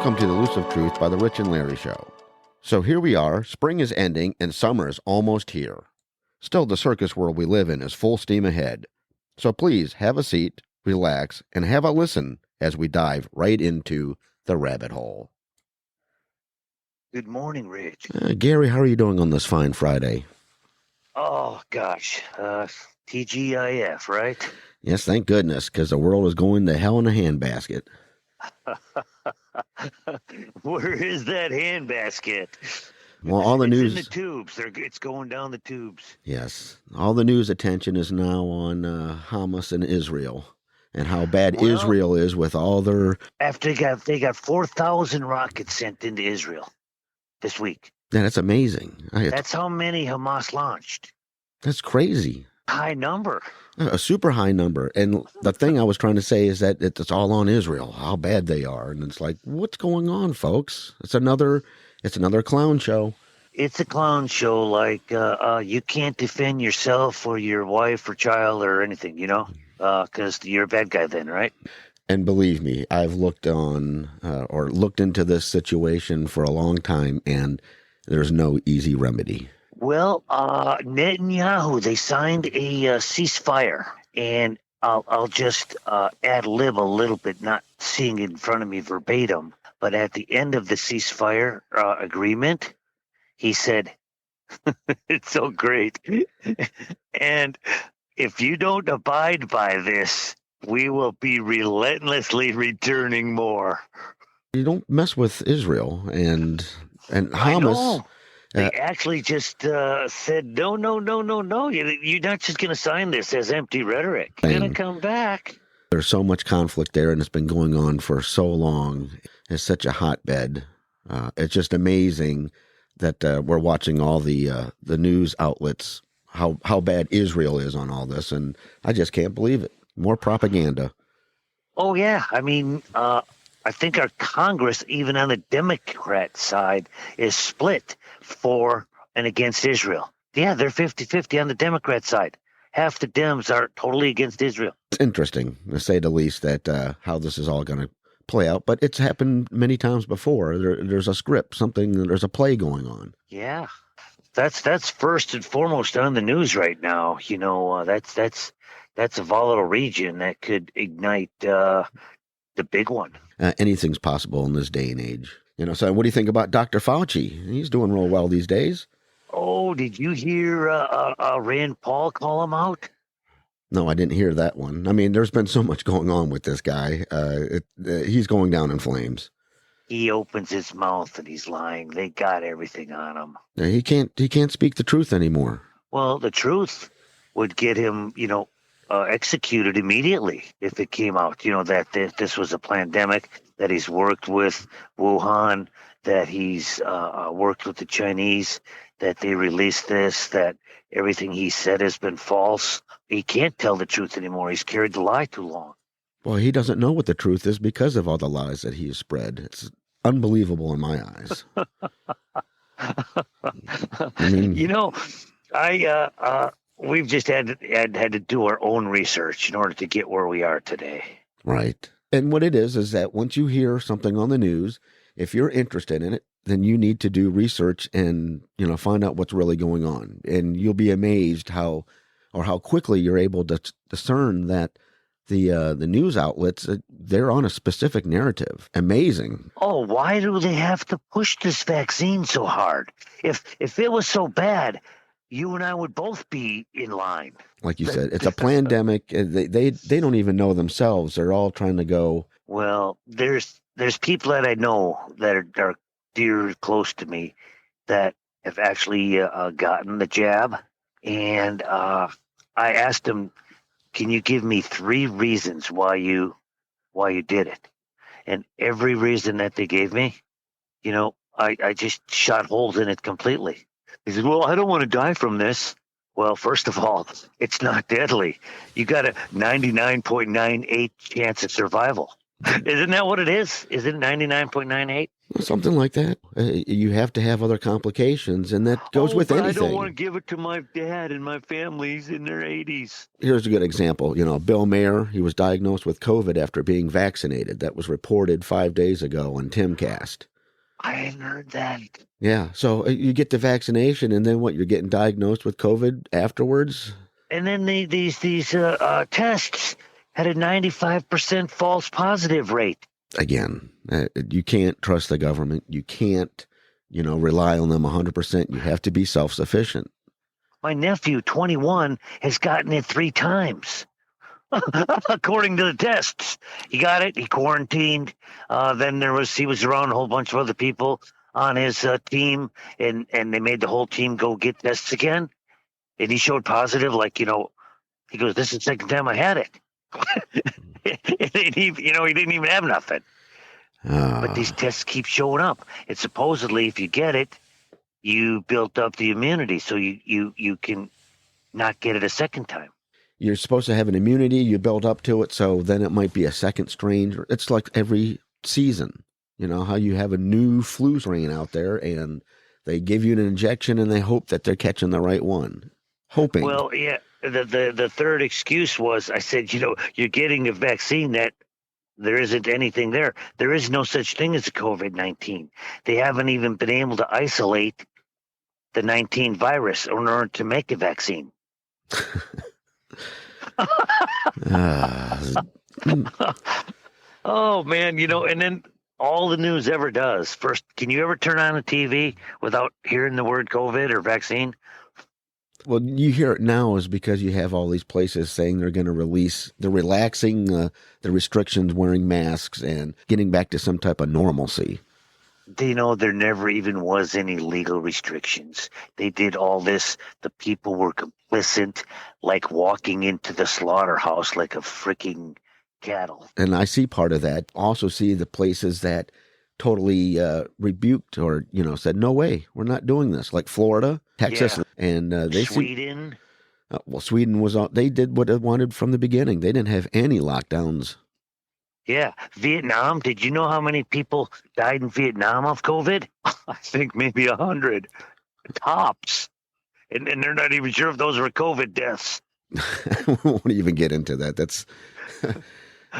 Welcome to the Elusive Truth by the Rich and Larry Show. So here we are, spring is ending and summer is almost here. Still, the circus world we live in is full steam ahead. So please have a seat, relax, and have a listen as we dive right into the rabbit hole. Good morning, Rich. Gary, how are you doing on this fine Friday? Oh, gosh. TGIF, right? Yes, thank goodness, because the world is going to hell in a handbasket. Where is that handbasket? Well, all the It's news in the tubes. It's going down the tubes. Yes, all the news attention is now on Hamas and Israel, and how bad Israel is with all their. After they got 4,000 rockets sent into Israel this week. Yeah, that's amazing. That's how many Hamas launched. That's crazy. High number. A super high number. And the thing I was trying to say is that it's all on Israel, how bad they are. And it's like, what's going on, folks? It's another clown show. It's a clown show. Like you can't defend yourself or your wife or child or anything, because you're a bad guy then, right? And believe me, I've looked into this situation for a long time, and there's no easy remedy. Well, Netanyahu, they signed a ceasefire, and I'll just ad lib a little bit, not seeing it in front of me verbatim, but at the end of the ceasefire agreement, he said, it's so great, and if you don't abide by this, we will be relentlessly returning more. You don't mess with Israel and Hamas. They actually just said, no. You're not just going to sign this as empty rhetoric. You're going to come back. There's so much conflict there, and it's been going on for so long. It's such a hotbed. It's just amazing that we're watching all the news outlets, how bad Israel is on all this, and I just can't believe it. More propaganda. Oh, yeah. I mean, I think our Congress, even on the Democrat side, is split for and against Israel. Yeah, they're 50-50 on the Democrat side. Half the Dems are totally against Israel. It's interesting, to say the least, that how this is all going to play out. But it's happened many times before. There's a script, there's a play going on. Yeah, that's first and foremost on the news right now. That's a volatile region that could ignite the big one. Anything's possible in this day and age. So what do you think about Dr. Fauci? He's doing real well these days. Oh, did you hear Rand Paul call him out? No, I didn't hear that one. I mean, there's been so much going on with this guy. He's going down in flames. He opens his mouth and he's lying. They got everything on him. He can't speak the truth anymore. Well, the truth would get him, executed immediately if it came out, that this was a pandemic, that he's worked with Wuhan, that he's worked with the Chinese, that they released this, that everything he said has been false. He can't tell the truth anymore. He's carried the lie too long. Well, he doesn't know what the truth is because of all the lies that he has spread. It's unbelievable in my eyes. I mean, we've just had to do our own research in order to get where we are today. Right. And what it is that once you hear something on the news, if you're interested in it, then you need to do research and, find out what's really going on. And you'll be amazed how quickly you're able to discern that the news outlets, they're on a specific narrative. Amazing. Oh, why do they have to push this vaccine so hard? If it was so bad, you and I would both be in line. Like you said, it's a pandemic. They don't even know themselves. They're all trying to go. Well, there's people that I know that are dear close to me that have actually gotten the jab. And I asked them, can you give me 3 reasons why you did it? And every reason that they gave me, I just shot holes in it completely. He said, well, I don't want to die from this. Well, first of all, it's not deadly. You got a 99.98 chance of survival. Isn't that what it is? Is it 99.98? Well, something like that. You have to have other complications, and that goes Oh, with but I don't want to anything. give it to my dad and my family's in their 80s. Here's a good example. Bill Mayer, he was diagnosed with COVID after being vaccinated. That was reported 5 days ago on Timcast. I hadn't heard that. Yeah, so you get the vaccination, and then what? You're getting diagnosed with COVID afterwards? And then these tests had a 95% false positive rate. Again, you can't trust the government. You can't, rely on them 100%. You have to be self-sufficient. My nephew, 21, has gotten it 3 times. According to the tests, he got it. He quarantined. Then he was around a whole bunch of other people on his team, and they made the whole team go get tests again. And he showed positive. He goes, "This is the second time I had it." He didn't even have nothing. But these tests keep showing up. And supposedly, if you get it, you built up the immunity, so you can not get it a second time. You're supposed to have an immunity. You build up to it, so then it might be a second strain. It's like every season. You know how you have a new flu strain out there, and they give you an injection, and they hope that they're catching the right one. Hoping. Well, yeah. The third excuse was, I said, you're getting a vaccine that there isn't anything there. There is no such thing as COVID-19. They haven't even been able to isolate the 19 virus in order to make a vaccine. Oh, man, and then all the news ever does. First, can you ever turn on a TV without hearing the word COVID or vaccine? Well, you hear it now is because you have all these places saying they're relaxing the restrictions, wearing masks, and getting back to some type of normalcy. There never even was any legal restrictions. They did all this. The people were complicit, like walking into the slaughterhouse like a freaking cattle. And I see part of that. Also see the places that totally rebuked or, said, no way, we're not doing this. Like Florida, Texas, and Sweden. Sweden they did what it wanted from the beginning. They didn't have any lockdowns. Yeah. Vietnam. Did you know how many people died in Vietnam of COVID? I think maybe 100 tops. And they're not even sure if those were COVID deaths. I won't even get into that. That's...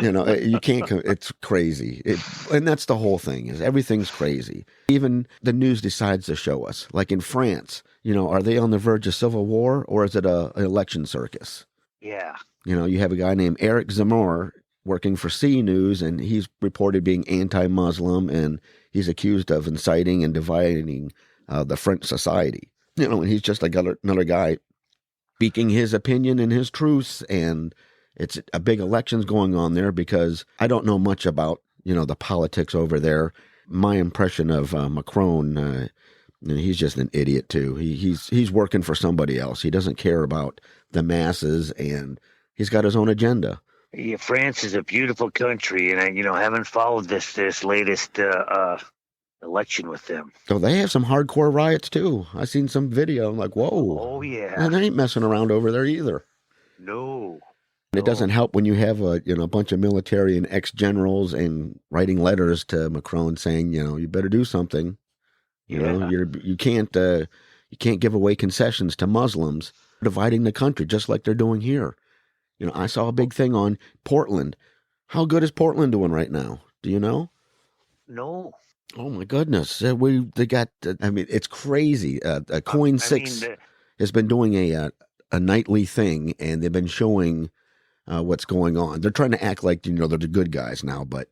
you can't, it's crazy. And that's the whole thing, is everything's crazy. Even the news decides to show us. Like in France, are they on the verge of civil war, or is it an election circus? Yeah. You have a guy named Eric Zemmour working for C News, and he's reported being anti-Muslim, and he's accused of inciting and dividing the French society. And he's just like another guy speaking his opinion and his truths, and it's a big elections going on there because I don't know much about, the politics over there. My impression of Macron, he's just an idiot too. He's working for somebody else. He doesn't care about the masses, and he's got his own agenda. Yeah, France is a beautiful country, and I haven't followed this latest election with them. So they have some hardcore riots too. I seen some video. I'm like, whoa. Oh yeah. And they ain't messing around over there either. No. And it doesn't help when you have a bunch of military and ex-generals and writing letters to Macron saying, you better do something. You can't give away concessions to Muslims, dividing the country just like they're doing here. I saw a big thing on Portland. How good is Portland doing right now? Do you know? No. Oh my goodness! They got. It's crazy. Coin 6 has been doing a nightly thing, and they've been showing what's going on. They're trying to act like they're the good guys now, but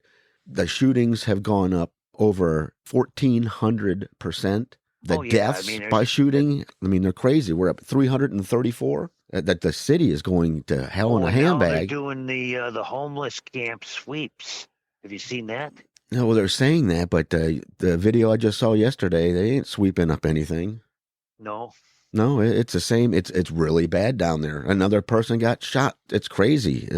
the shootings have gone up over 1,400%. The deaths by shooting, they're crazy. We're up 334. That the city is going to hell in a handbag. They're doing the homeless camp sweeps. Have you seen that? No, well, they're saying that, but the video I just saw yesterday, they ain't sweeping up anything. No. No, it's the same. It's really bad down there. Another person got shot. It's crazy.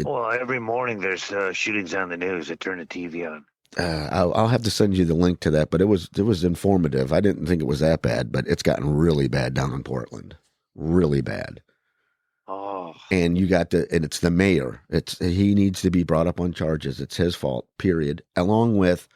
Well, every morning there's shootings on the news. I turn the TV on. I'll have to send you the link to that, but it was informative. I didn't think it was that bad, but it's gotten really bad down in Portland. Really bad. Oh. And it's the mayor. He needs to be brought up on charges. It's his fault, period. Along with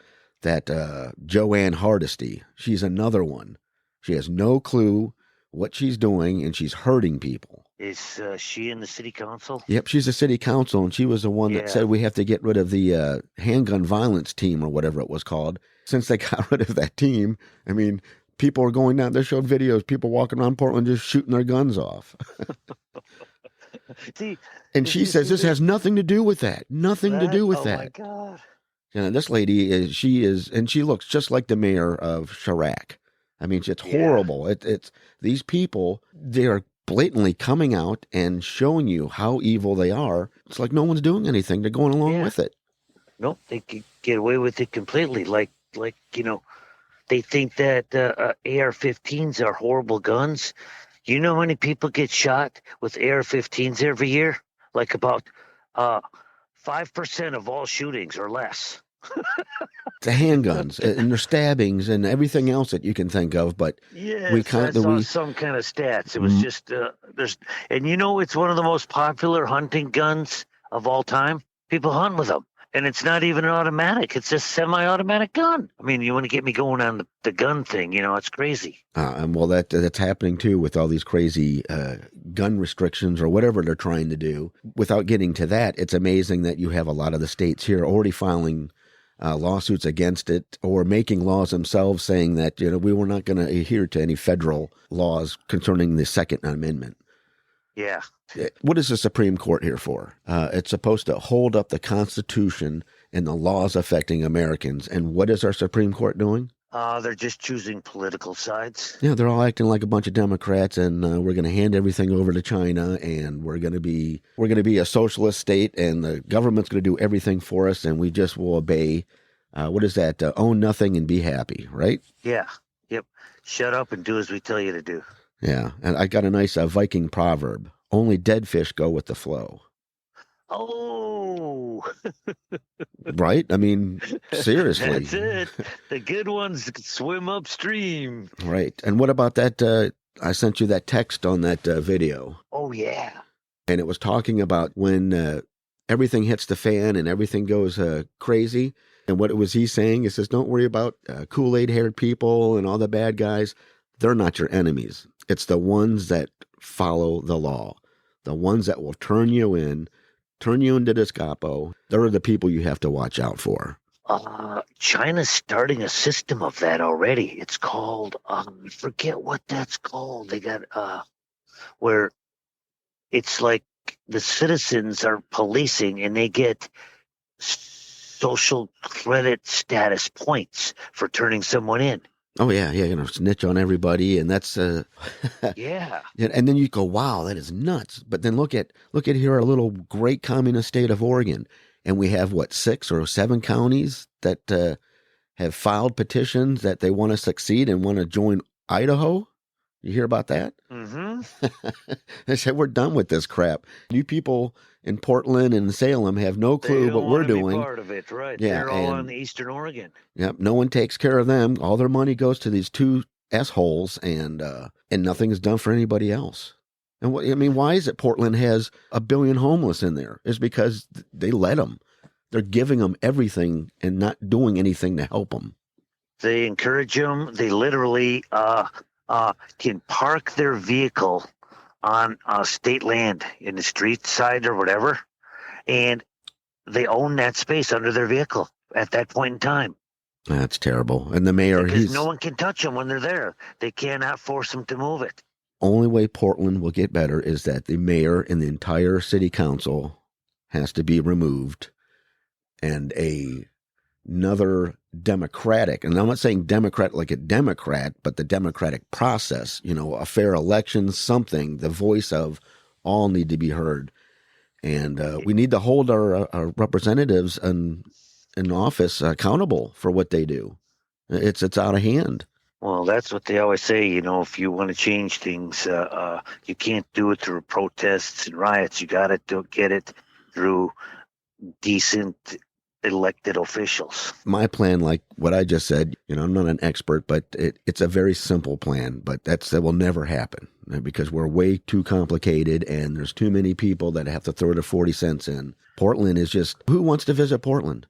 that Joanne Hardesty, she's another one. She has no clue what she's doing, and she's hurting people. Is she in the city council? Yep, she's a city council, and she was the one that said we have to get rid of the handgun violence team or whatever it was called. Since they got rid of that team, I mean, people are going down. They showed videos, people walking around Portland just shooting their guns off. See, and she says this has nothing to do with that. Nothing to do with that. Oh my God. And this lady and she looks just like the mayor of Chirac. I mean, it's horrible. It's these people, they are blatantly coming out and showing you how evil they are. It's like no one's doing anything. They're going along with it. Nope, they could get away with it completely. Like they think that AR-15s are horrible guns. You know how many people get shot with AR-15s every year? Like about 5% of all shootings or less. The handguns and their stabbings and everything else that you can think of, but I saw some kind of stats. It was just and it's one of the most popular hunting guns of all time. People hunt with them, and it's not even an automatic. It's a semi-automatic gun. I mean, you want to get me going on the gun thing? It's crazy. Well, that's happening too with all these crazy gun restrictions or whatever they're trying to do. Without getting to that, it's amazing that you have a lot of the states here already filing lawsuits against it or making laws themselves saying that, we were not going to adhere to any federal laws concerning the Second Amendment. Yeah. What is the Supreme Court here for? It's supposed to hold up the Constitution and the laws affecting Americans. And what is our Supreme Court doing? They're just choosing political sides. Yeah, they're all acting like a bunch of Democrats, and we're going to hand everything over to China, and we're going to be a socialist state, and the government's going to do everything for us, and we just will obey. What is that? Own nothing and be happy, right? Yeah. Yep. Shut up and do as we tell you to do. Yeah, and I got a nice Viking proverb: "Only dead fish go with the flow." Oh, right? I mean, seriously. That's it. The good ones swim upstream. Right. And what about that? I sent you that text on that video. Oh, yeah. And it was talking about when everything hits the fan and everything goes crazy. And what he's saying, it says, don't worry about Kool-Aid haired people and all the bad guys. They're not your enemies. It's the ones that follow the law, the ones that will turn you into the Gestapo. They're the people you have to watch out for. China's starting a system of that already. It's called, I forget what that's called. They got, where it's like the citizens are policing and they get social credit status points for turning someone in. Oh, yeah, snitch on everybody, and that's yeah. And then you go, wow, that is nuts. But then look at here, our little great communist state of Oregon, and we have 6 or 7 counties that have filed petitions that they want to succeed and want to join Idaho. You hear about that? Mm-hmm. They said we're done with this crap. You people in Portland and Salem have no clue what we're doing. Be part of it, right? Yeah, they're all in Eastern Oregon. Yep, no one takes care of them. All their money goes to these 2 S-holes, and nothing is done for anybody else. And why is it Portland has 1 billion homeless in there? It's because they let them. They're giving them everything and not doing anything to help them. They encourage them. They literally can park their vehicle on state land in the street side or whatever, and they own that space under their vehicle at that point in time. That's terrible. And the mayor, because no one can touch them when they're there. They cannot force them to move it. Only way Portland will get better is that the mayor and the entire city council has to be removed, and another democratic, and I'm not saying Democrat like a Democrat, but the democratic process, a fair election, something, the voice of all need to be heard. And we need to hold our representatives in office accountable for what they do. It's out of hand. Well, that's what they always say, if you want to change things, you can't do it through protests and riots. You got to get it through decent elected officials. My plan, like what I just said, I'm not an expert, but it's a very simple plan, but that will never happen because we're way too complicated and there's too many people that have to throw their 40 cents in. Portland is just, who wants to visit Portland?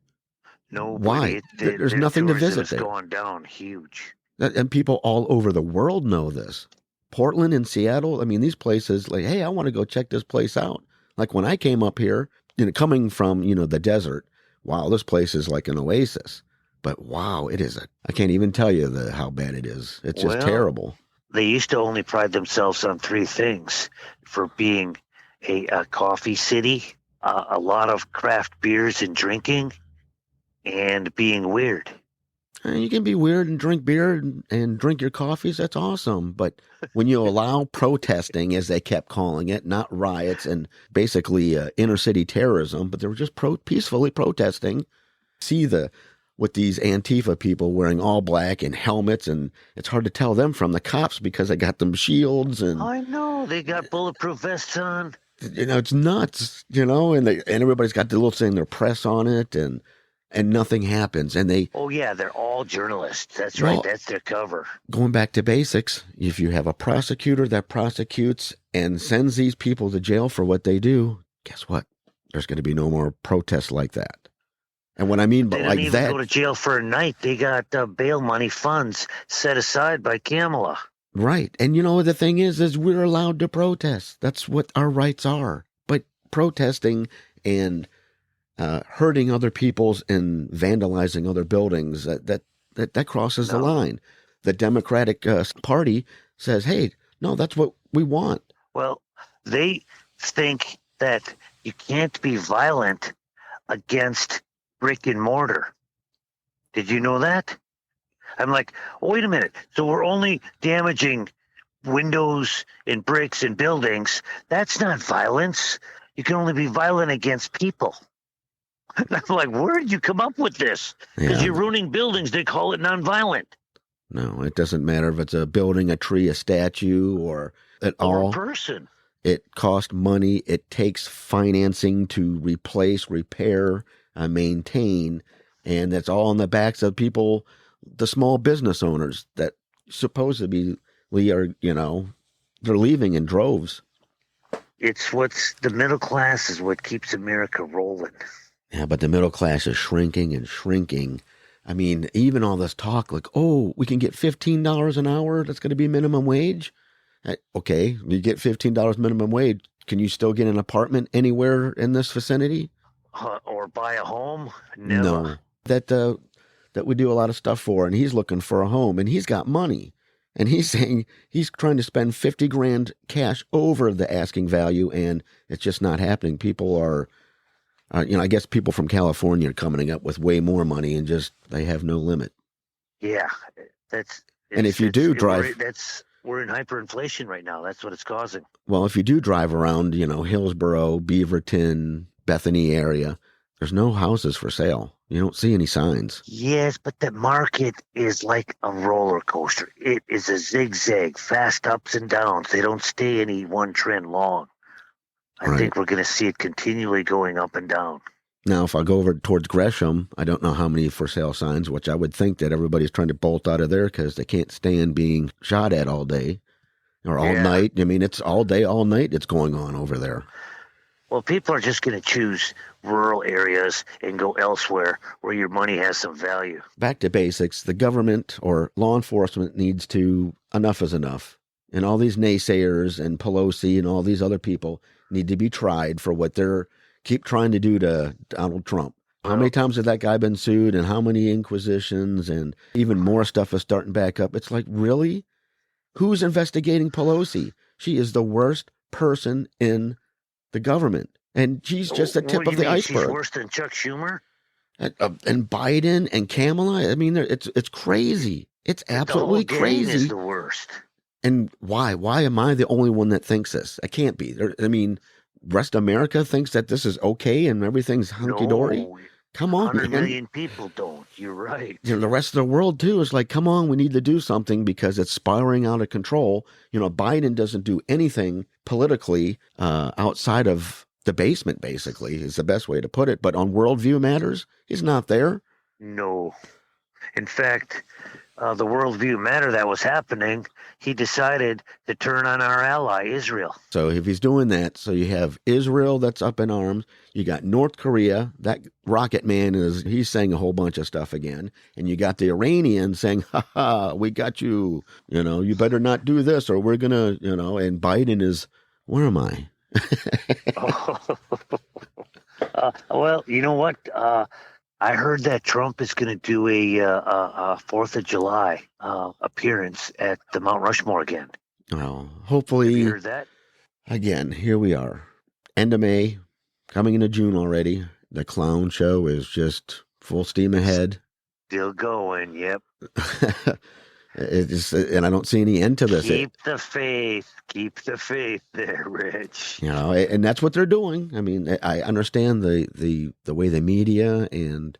Nobody. Why? There's The nothing to tourism visit has there. gone down huge. And people all over the world know this. Portland and Seattle, I mean, these places, like, hey, I want to go check this place out. Like when I came up here, coming from, the desert, wow, this place is like an oasis. But wow, I can't even tell you how bad it is. It's just Well, terrible. they used to only pride themselves on three things: for being a coffee city, a lot of craft beers and drinking, and being weird. And you can be weird and drink beer and drink your coffees. That's awesome. But when you allow protesting, as they kept calling it, not riots and basically inner city terrorism, but they were just peacefully protesting. See with these Antifa people wearing all black and helmets, and it's hard to tell them from the cops because they got them shields and I know they got bulletproof vests on. it's nuts, and everybody's got the little saying their press on it, and nothing happens. And Oh yeah, they're all journalists. That's well, right. That's their cover. Going back to basics, if you have a prosecutor that prosecutes and sends these people to jail for what they do, guess what? There's going to be no more protests like that. And what I mean by They didn't even go to jail for a night. They got bail money funds set aside by Kamala. Right. And the thing is we're allowed to protest. That's what our rights are. But protesting and hurting other people's and vandalizing other buildings, that crosses the line. The Democratic Party says, hey, no, that's what we want. Well, they think that you can't be violent against brick and mortar. Did you know that? I'm like, oh, wait a minute. So we're only damaging windows and bricks and buildings. That's not violence. You can only be violent against people. And I'm like, where did you come up with this? Because you're ruining buildings. They call it nonviolent. No, it doesn't matter if it's a building, a tree, a statue, or at all. A person. It costs money. It takes financing to replace, repair, maintain, and that's all on the backs of people, the small business owners that supposedly are, they're leaving in droves. It's the middle class is what keeps America rolling. Yeah, but the middle class is shrinking and shrinking. I mean, even all this talk like, oh, we can get $15 an hour. That's going to be minimum wage. Okay, you get $15 minimum wage. Can you still get an apartment anywhere in this vicinity? Or buy a home? Never. No. That we do a lot of stuff for, and he's looking for a home, and he's got money. And he's saying he's trying to spend $50,000 cash over the asking value, and it's just not happening. People are, I guess people from California are coming up with way more money, and just they have no limit. Yeah, and if you do drive, we're in hyperinflation right now. That's what it's causing. Well, if you do drive around, Hillsboro, Beaverton, Bethany area, there's no houses for sale. You don't see any signs. Yes, but the market is like a roller coaster. It is a zigzag, fast ups and downs. They don't stay any one trend long. I think we're going to see it continually going up and down. Now, if I go over towards Gresham, I don't know how many for sale signs, which I would think that everybody's trying to bolt out of there because they can't stand being shot at all day or all night. I mean, it's all day, all night it's going on over there. Well, people are just going to choose rural areas and go elsewhere where your money has some value. Back to basics. The government or law enforcement needs to, enough is enough. And all these naysayers and Pelosi and all these other people need to be tried for what they're keep trying to do to Donald Trump. How many times has that guy been sued, and how many inquisitions, and even more stuff is starting back up? It's like, really? Who's investigating Pelosi? She is the worst person in the government, and she's just the tip of the iceberg. She's worse than Chuck Schumer? And Biden and Kamala. I mean, it's crazy. It's absolutely crazy. The whole gang is the worst. And why? Why am I the only one that thinks this? I can't be. I mean, rest of America thinks that this is okay and everything's hunky-dory? No, come on, 100 man. million people don't. You're right. The rest of the world, too, is like, come on, we need to do something because it's spiraling out of control. Biden doesn't do anything politically outside of the basement, basically, is the best way to put it. But on worldview matters, he's not there. No. In fact, the worldview matter that was happening, he decided to turn on our ally, Israel. So if he's doing that, so you have Israel that's up in arms. You got North Korea. That rocket man he's saying a whole bunch of stuff again. And you got the Iranians saying, ha ha, we got you. You better not do this or we're going to, and Biden is, where am I? Well, you know what? I heard that Trump is going to do a 4th of July appearance at the Mount Rushmore again. Oh, Have hopefully, you heard that? again, here we are. End of May, coming into June already. The clown show is just full steam ahead. Still going, yep. And I don't see any end to this. Keep the faith there, Rich. And that's what they're doing. I mean, I understand the way the media and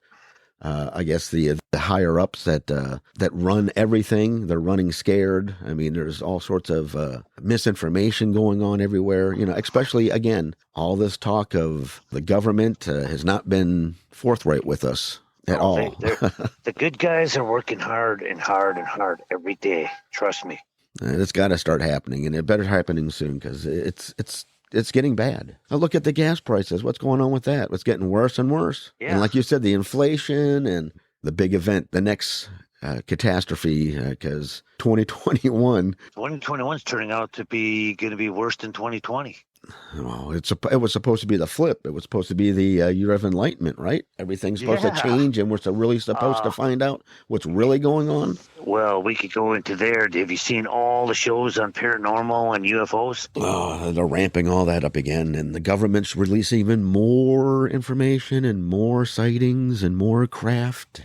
I guess the higher ups that run everything, they're running scared. I mean, there's all sorts of misinformation going on everywhere. Especially again, all this talk of the government has not been forthright with us at all. The good guys are working hard and hard and hard every day. Trust me. It's got to start happening, and it better happening soon because it's getting bad. Now look at the gas prices. What's going on with that? It's getting worse and worse. Yeah. And like you said, the inflation and the big event, the next catastrophe, because 2021 is turning out to be going to be worse than 2020. Well, it was supposed to be the flip. It was supposed to be the year of enlightenment, right? Everything's supposed to change, and we're really supposed to find out what's really going on. Well, we could go into there. Have you seen all the shows on paranormal and UFOs? Oh, they're ramping all that up again, and the government's releasing even more information and more sightings and more craft.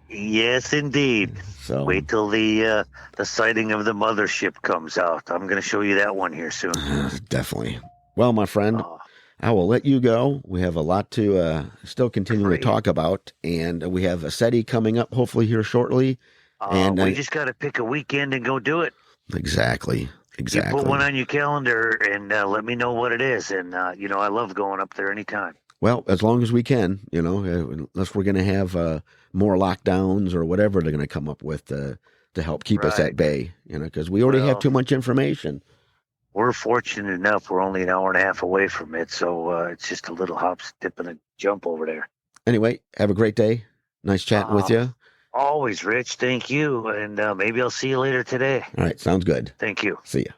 Yes, indeed. So wait till the sighting of the mothership comes out. I'm going to show you that one here soon. Definitely. Well, my friend, I will let you go. We have a lot to still continue to talk about, and we have a SETI coming up hopefully here shortly. And we just got to pick a weekend and go do it. Exactly. You put one on your calendar and let me know what it is. And, I love going up there anytime. Well, as long as we can, unless we're going to have more lockdowns or whatever they're going to come up with to help keep us at bay, because we already have too much information. We're fortunate enough. We're only an hour and a half away from it. So it's just a little hop, skip, and a jump over there. Anyway, have a great day. Nice chatting with you. Always, Rich. Thank you. And maybe I'll see you later today. All right. Sounds good. Thank you. See ya.